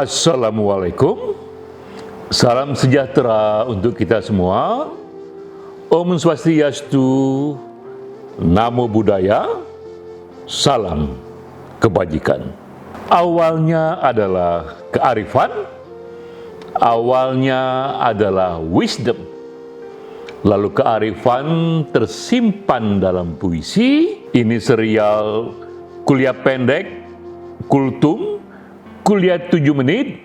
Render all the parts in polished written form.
Assalamualaikum, salam sejahtera untuk kita semua. Om Swastiastu, Namo Buddhaya, salam kebajikan. Awalnya adalah kearifan, awalnya adalah wisdom. Lalu kearifan tersimpan dalam puisi. Ini serial kuliah pendek, kultum, kuliah 7 menit.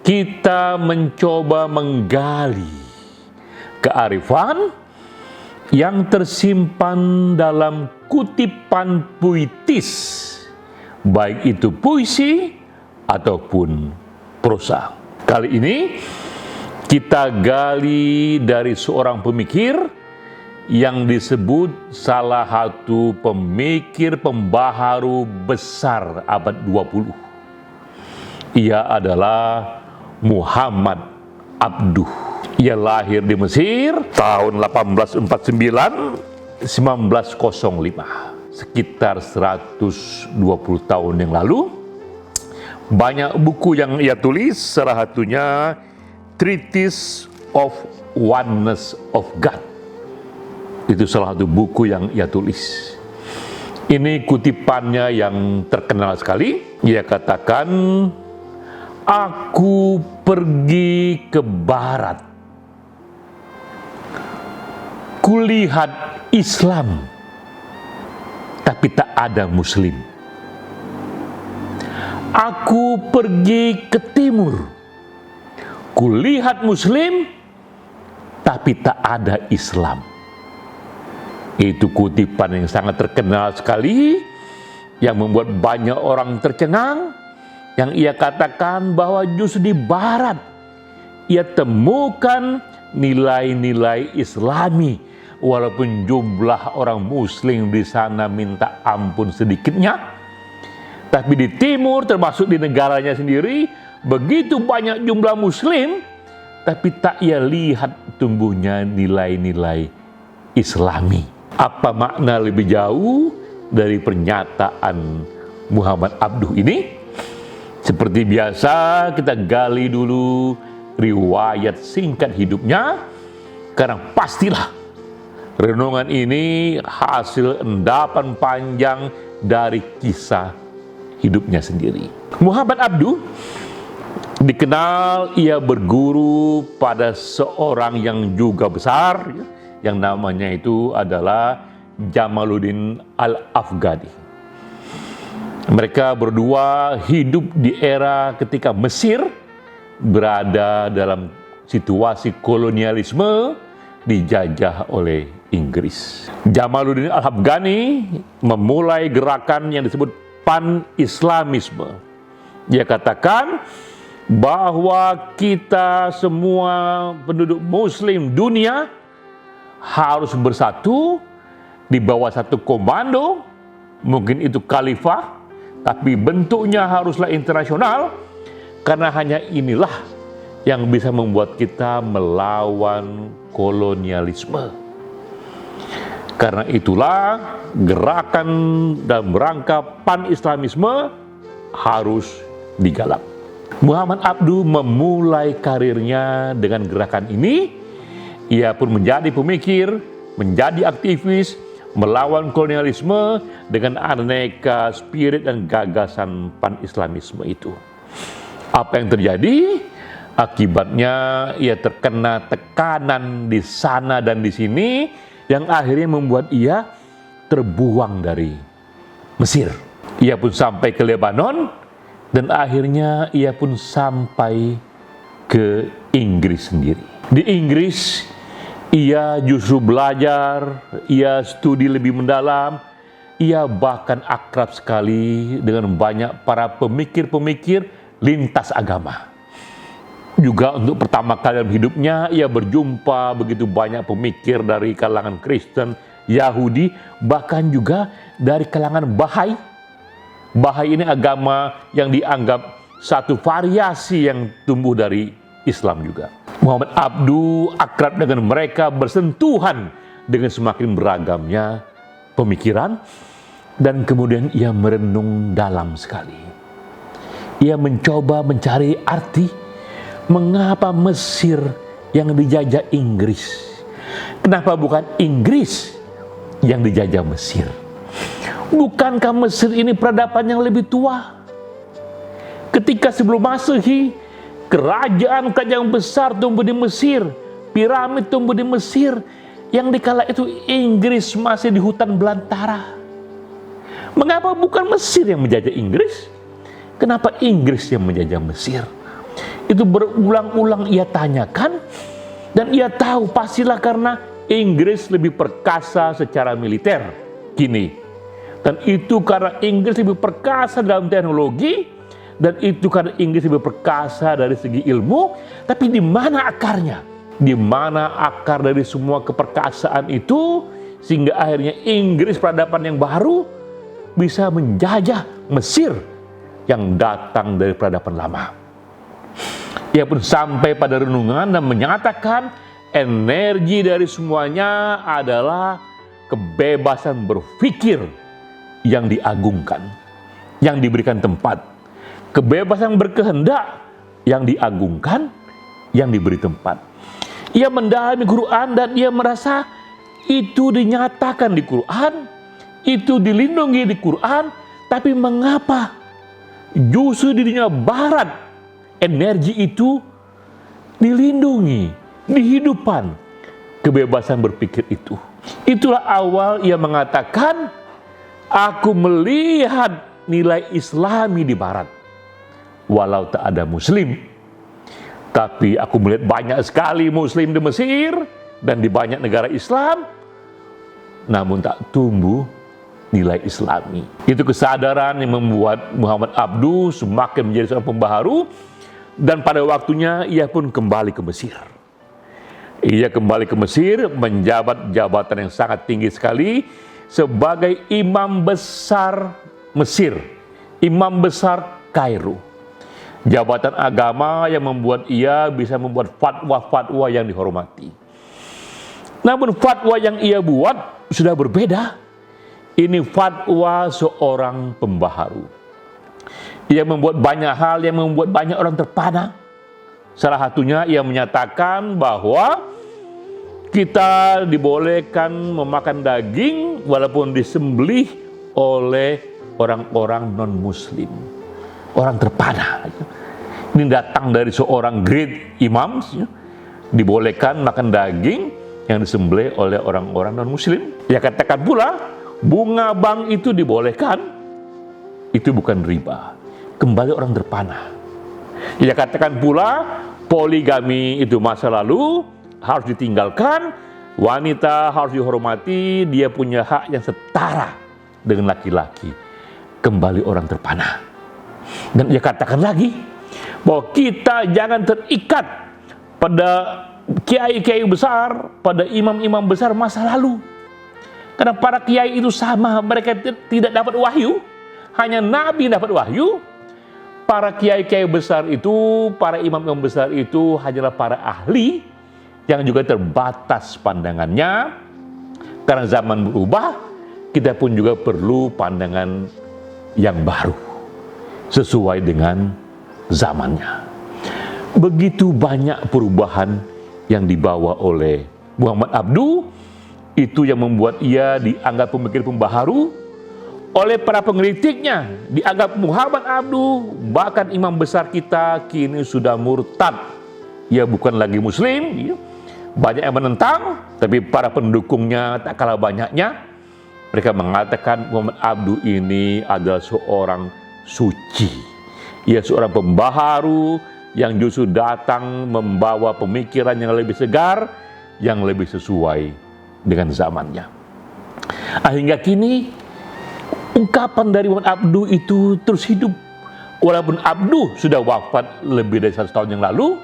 Kita mencoba menggali kearifan yang tersimpan dalam kutipan puitis, baik itu puisi ataupun prosa. Kali ini kita gali dari seorang pemikir yang disebut salah satu pemikir pembaharu besar abad 20. Ia adalah Muhammad Abduh. Ia lahir di Mesir tahun 1849-1905, sekitar 120 tahun yang lalu. Banyak buku yang ia tulis, salah satunya Treatise of Oneness of God. Itu salah satu buku yang ia tulis. Ini kutipannya yang terkenal sekali. Ia katakan, "Aku pergi ke barat, kulihat Islam, tapi tak ada Muslim. Aku pergi ke timur, kulihat Muslim, tapi tak ada Islam." Itu kutipan yang sangat terkenal sekali, yang membuat banyak orang tercengang, yang ia katakan bahwa justru di barat ia temukan nilai-nilai Islami, walaupun jumlah orang Muslim di sana minta ampun sedikitnya. Tapi di timur, termasuk di negaranya sendiri, begitu banyak jumlah Muslim, tapi tak ia lihat tumbuhnya nilai-nilai Islami. Apa makna lebih jauh dari pernyataan Muhammad Abduh ini? Seperti biasa, kita gali dulu riwayat singkat hidupnya, karena pastilah renungan ini hasil endapan panjang dari kisah hidupnya sendiri. Muhammad Abduh dikenal ia berguru pada seorang yang juga besar, yang namanya itu adalah Jamaluddin Al-Afghani. Mereka berdua hidup di era ketika Mesir berada dalam situasi kolonialisme, dijajah oleh Inggris. Jamaluddin Al-Afghani memulai gerakan yang disebut Pan-Islamisme. Dia katakan bahwa kita semua penduduk Muslim dunia harus bersatu di bawah satu komando, mungkin itu khalifah, tapi bentuknya haruslah internasional, karena hanya inilah yang bisa membuat kita melawan kolonialisme. Karena itulah gerakan dalam rangka pan-islamisme harus digalak. Muhammad Abduh memulai karirnya dengan gerakan ini. Ia pun menjadi pemikir, menjadi aktivis, melawan kolonialisme dengan aneka spirit dan gagasan pan-islamisme itu. Apa yang terjadi? Akibatnya ia terkena tekanan di sana dan di sini, yang akhirnya membuat ia terbuang dari Mesir. Ia pun sampai ke Lebanon, dan akhirnya ia pun sampai ke Inggris sendiri. Di Inggris, ia justru belajar, ia studi lebih mendalam, ia bahkan akrab sekali dengan banyak para pemikir-pemikir lintas agama. Juga untuk pertama kali dalam hidupnya, ia berjumpa begitu banyak pemikir dari kalangan Kristen, Yahudi, bahkan juga dari kalangan Bahai. Bahai ini agama yang dianggap satu variasi yang tumbuh dari Islam juga. Muhammad Abduh akrab dengan mereka, bersentuhan dengan semakin beragamnya pemikiran, dan kemudian ia merenung dalam sekali. ia mencoba mencari arti mengapa Mesir yang dijajah Inggris. Kenapa bukan Inggris yang dijajah Mesir? Bukankah Mesir ini peradaban yang lebih tua? Ketika sebelum Masehi, kerajaan-kerajaan besar tumbuh di Mesir, piramid tumbuh di Mesir, yang dikala itu Inggris masih di hutan belantara. Mengapa bukan Mesir yang menjajah Inggris? Kenapa Inggris yang menjajah Mesir? Itu berulang-ulang ia tanyakan, dan ia tahu pastilah karena Inggris lebih perkasa secara militer kini. Dan itu karena Inggris lebih perkasa dalam teknologi, dan itu karena Inggris lebih perkasa dari segi ilmu. Tapi di mana akarnya? Di mana akar dari semua keperkasaan itu, sehingga akhirnya Inggris peradaban yang baru bisa menjajah Mesir yang datang dari peradaban lama. Ia pun sampai pada renungan dan menyatakan energi dari semuanya adalah kebebasan berpikir yang diagungkan, yang diberikan tempat. Kebebasan berkehendak yang diagungkan, yang diberi tempat. Ia mendalami Quran dan ia merasa itu dinyatakan di Quran, itu dilindungi di Quran, tapi mengapa justru di dunia barat energi itu dilindungi, dihidupkan kebebasan berpikir itu. Itulah awal ia mengatakan, aku melihat nilai Islami di barat, walau tak ada Muslim. Tapi aku melihat banyak sekali Muslim di Mesir dan di banyak negara Islam, namun tak tumbuh nilai Islami. Itu kesadaran yang membuat Muhammad Abduh semakin menjadi seorang pembaharu, dan pada waktunya ia pun kembali ke Mesir. Ia kembali ke Mesir menjabat jabatan yang sangat tinggi sekali sebagai imam besar Mesir, imam besar Kairo. Jabatan agama yang membuat ia bisa membuat fatwa-fatwa yang dihormati. Namun fatwa yang ia buat sudah berbeda. Ini fatwa seorang pembaharu. Ia membuat banyak hal yang membuat banyak orang terpana. Salah satunya ia menyatakan bahwa kita dibolehkan memakan daging walaupun disembelih oleh orang-orang non-muslim. Orang terpana. Ini datang dari seorang great imam, dibolehkan makan daging yang disembelih oleh orang-orang non-muslim. Ia katakan pula, bunga bank itu dibolehkan, itu bukan riba. Kembali orang terpana. Ia katakan pula, poligami itu masa lalu, harus ditinggalkan, wanita harus dihormati, dia punya hak yang setara dengan laki-laki. Kembali orang terpana. Dan ia katakan lagi, bahwa kita jangan terikat pada kiai-kiai besar, pada imam-imam besar masa lalu. Karena para kiai itu sama, mereka tidak dapat wahyu, hanya Nabi dapat wahyu. Para kiai-kiai besar itu, para imam-imam besar itu hanyalah para ahli yang juga terbatas pandangannya. Karena zaman berubah, kita pun juga perlu pandangan yang baru sesuai dengan zamannya. Begitu banyak perubahan yang dibawa oleh Muhammad Abduh, itu yang membuat ia dianggap pemikir pembaharu. Oleh para pengkritiknya dianggap Muhammad Abduh, bahkan imam besar kita kini sudah murtad. Ia bukan lagi muslim. Banyak yang menentang, tapi para pendukungnya tak kalah banyaknya. Mereka mengatakan Muhammad Abduh ini adalah seorang suci. Ia seorang pembaharu yang justru datang membawa pemikiran yang lebih segar, yang lebih sesuai dengan zamannya. Hingga kini ungkapan dari Muhammad Abduh itu terus hidup. Walaupun Abduh sudah wafat lebih dari 100 tahun yang lalu,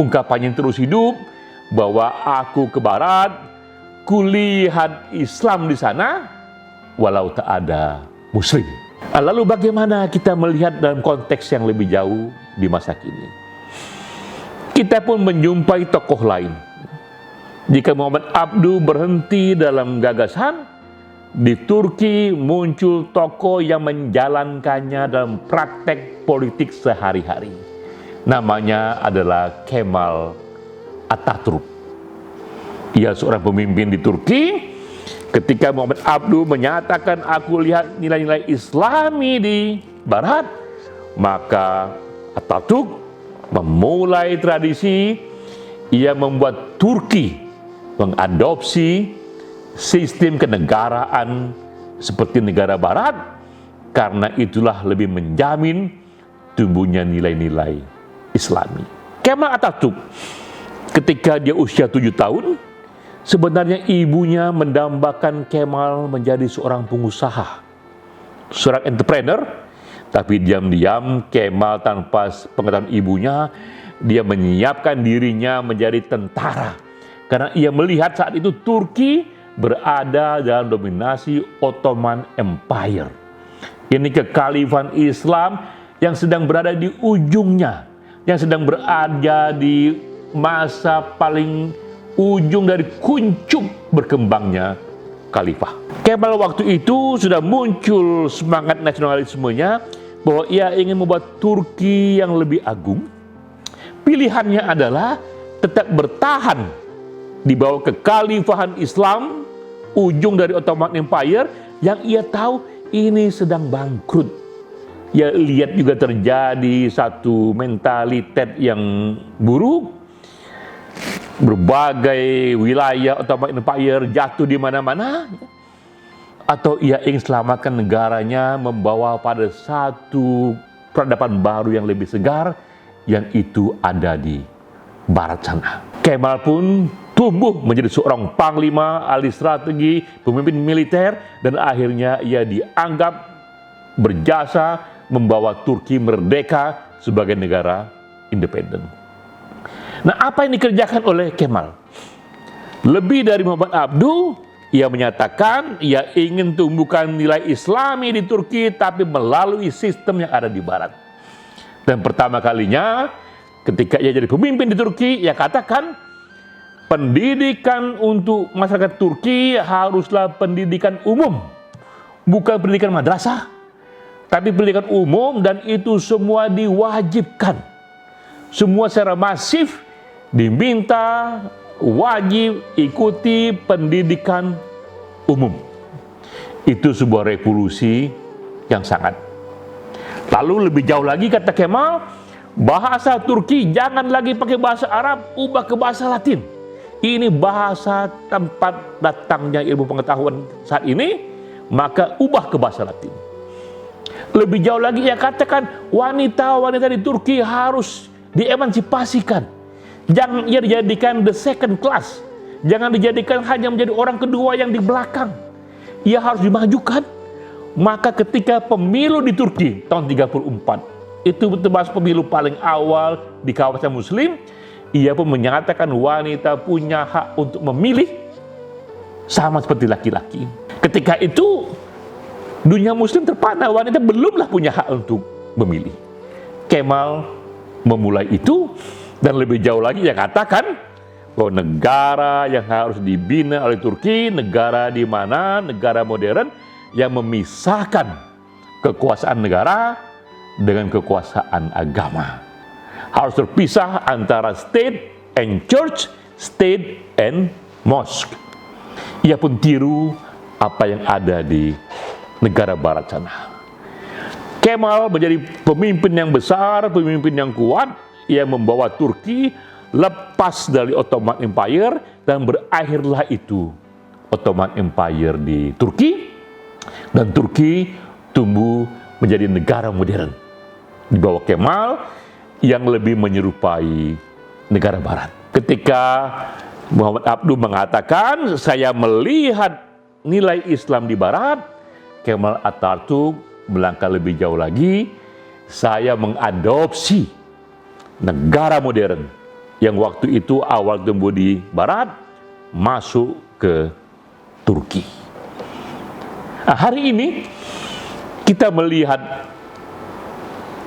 ungkapannya terus hidup bahwa aku ke barat, kulihat Islam di sana, walau tak ada Muslim. Lalu bagaimana kita melihat dalam konteks yang lebih jauh di masa kini? Kita pun menjumpai tokoh lain. Jika Muhammad Abduh berhenti dalam gagasan, di Turki muncul tokoh yang menjalankannya dalam praktek politik sehari-hari. Namanya adalah Kemal Atatürk. Ia seorang pemimpin di Turki. Ketika Muhammad Abduh menyatakan, aku lihat nilai-nilai Islami di Barat, maka Atatürk memulai tradisi. Ia membuat Turki mengadopsi sistem kenegaraan seperti negara Barat, karena itulah lebih menjamin tumbuhnya nilai-nilai Islami. Kemal Atatürk ketika dia usia 7 tahun, sebenarnya ibunya mendambakan Kemal menjadi seorang pengusaha, seorang entrepreneur, tapi diam-diam Kemal tanpa pengetahuan ibunya, dia menyiapkan dirinya menjadi tentara. Karena ia melihat saat itu Turki berada dalam dominasi Ottoman Empire. Ini kekhalifan Islam yang sedang berada di ujungnya, yang sedang berada di masa paling ujung dari kuncup berkembangnya khalifah. Kemal waktu itu sudah muncul semangat nasionalismenya bahwa ia ingin membuat Turki yang lebih agung. Pilihannya adalah tetap bertahan di bawah kekhalifahan Islam, ujung dari Ottoman Empire, yang ia tahu ini sedang bangkrut. Ia lihat juga terjadi satu mentalitas yang buruk. Berbagai wilayah Ottoman Empire jatuh di mana-mana. Atau ia ingin selamatkan negaranya, membawa pada satu peradaban baru yang lebih segar, yang itu ada di Barat sana. Kemal pun tumbuh menjadi seorang panglima, ahli strategi, pemimpin militer, dan akhirnya ia dianggap berjasa membawa Turki merdeka sebagai negara independen. Nah, apa yang dikerjakan oleh Kemal? Lebih dari Muhammad Abduh, ia menyatakan ia ingin tumbuhkan nilai Islami di Turki, tapi melalui sistem yang ada di Barat. Dan pertama kalinya ketika ia jadi pemimpin di Turki, ia katakan pendidikan untuk masyarakat Turki haruslah pendidikan umum, bukan pendidikan madrasah, tapi pendidikan umum, dan itu semua diwajibkan. Semua secara masif diminta wajib ikuti pendidikan umum. Itu sebuah revolusi yang sangat. Lalu lebih jauh lagi kata Kemal, bahasa Turki jangan lagi pakai bahasa Arab, ubah ke bahasa Latin. Ini bahasa tempat datangnya ilmu pengetahuan saat ini, maka ubah ke bahasa Latin. Lebih jauh lagi ia katakan wanita-wanita di Turki harus diemansipasikan. Jangan ia dijadikan the second class. Jangan dijadikan hanya menjadi orang kedua yang di belakang. Ia harus dimajukan. Maka ketika pemilu di Turki tahun 34, itu termasuk pemilu paling awal di kawasan Muslim, ia pun menyatakan wanita punya hak untuk memilih sama seperti laki-laki. Ketika itu dunia Muslim terpana, wanita belumlah punya hak untuk memilih. Kemal memulai itu, dan lebih jauh lagi ia katakan bahwa negara yang harus dibina oleh Turki, negara di mana negara modern yang memisahkan kekuasaan negara dengan kekuasaan agama. Harus terpisah antara state and church, state and mosque. Ia pun tiru apa yang ada di negara Barat sana. Kemal menjadi pemimpin yang besar, pemimpin yang kuat. Ia membawa Turki lepas dari Ottoman Empire, dan berakhirlah itu Ottoman Empire di Turki. Dan Turki tumbuh menjadi negara modern di bawah Kemal yang lebih menyerupai negara Barat. Ketika Muhammad Abduh mengatakan, saya melihat nilai Islam di Barat, Kemal Atatürk melangkah lebih jauh lagi, saya mengadopsi negara modern yang waktu itu awal tumbuh di Barat, masuk ke Turki. Nah, hari ini kita melihat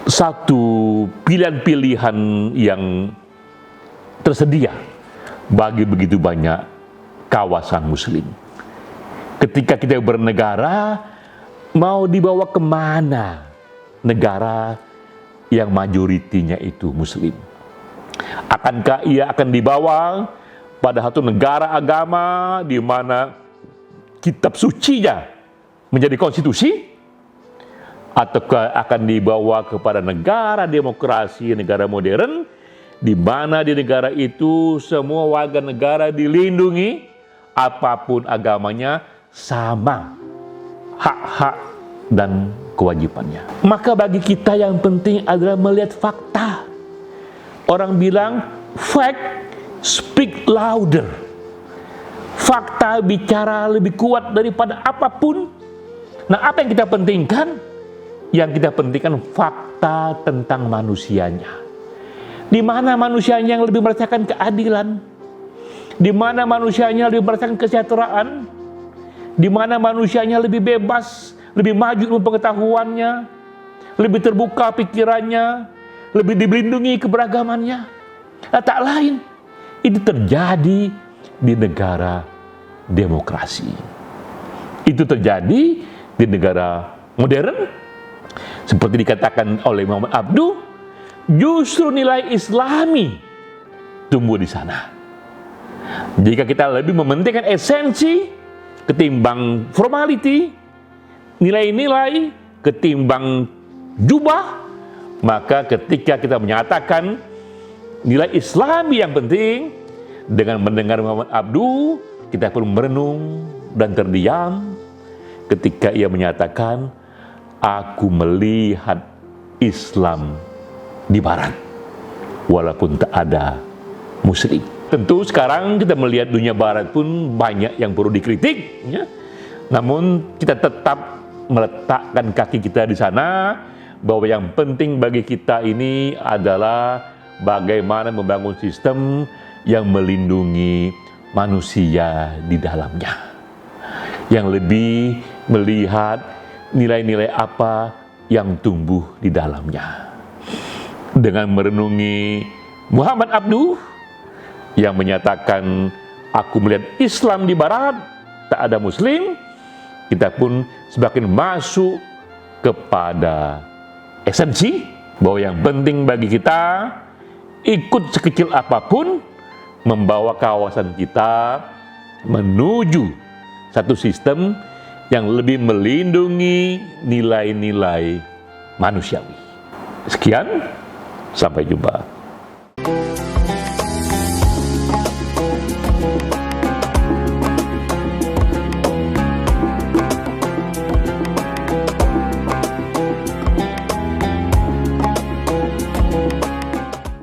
satu pilihan-pilihan yang tersedia bagi begitu banyak kawasan Muslim. Ketika kita bernegara, mau dibawa kemana negara yang majoritinya itu Muslim? Akankah ia akan dibawa pada satu negara agama di mana kitab sucinya menjadi konstitusi? Ataukah akan dibawa kepada negara demokrasi, negara modern, di mana di negara itu semua warga negara dilindungi, apapun agamanya sama hak-hak dan kewajibannya. Maka bagi kita yang penting adalah melihat fakta. Orang bilang fact speak louder. Fakta bicara lebih kuat daripada apapun. Nah, apa yang kita pentingkan? Yang kita pentingkan fakta tentang manusianya. Di mana manusianya yang lebih merasakan keadilan? Di mana manusianya lebih merasakan kesejahteraan? Di mana manusianya lebih bebas, lebih maju ilmu pengetahuannya, lebih terbuka pikirannya, lebih dilindungi keberagamannya. Nah, tak lain, itu terjadi di negara demokrasi. Itu terjadi di negara modern. Seperti dikatakan oleh Muhammad Abduh, justru nilai Islami tumbuh di sana. Jika kita lebih mementingkan esensi ketimbang formality, nilai-nilai ketimbang jubah, maka ketika kita menyatakan nilai Islami yang penting, dengan mendengar Muhammad Abduh, kita perlu merenung dan terdiam ketika ia menyatakan, aku melihat Islam di Barat, walaupun tak ada Muslim. Tentu sekarang kita melihat dunia Barat pun banyak yang perlu dikritik, ya. Namun kita tetap meletakkan kaki kita di sana, bahwa yang penting bagi kita ini adalah bagaimana membangun sistem yang melindungi manusia di dalamnya, yang lebih melihat nilai-nilai apa yang tumbuh di dalamnya. Dengan merenungi Muhammad Abduh yang menyatakan, aku melihat Islam di Barat, tak ada Muslim, kita pun semakin masuk kepada esensi bahwa yang penting bagi kita, ikut sekecil apapun, membawa kawasan kita menuju satu sistem yang lebih melindungi nilai-nilai manusiawi. Sekian, sampai jumpa.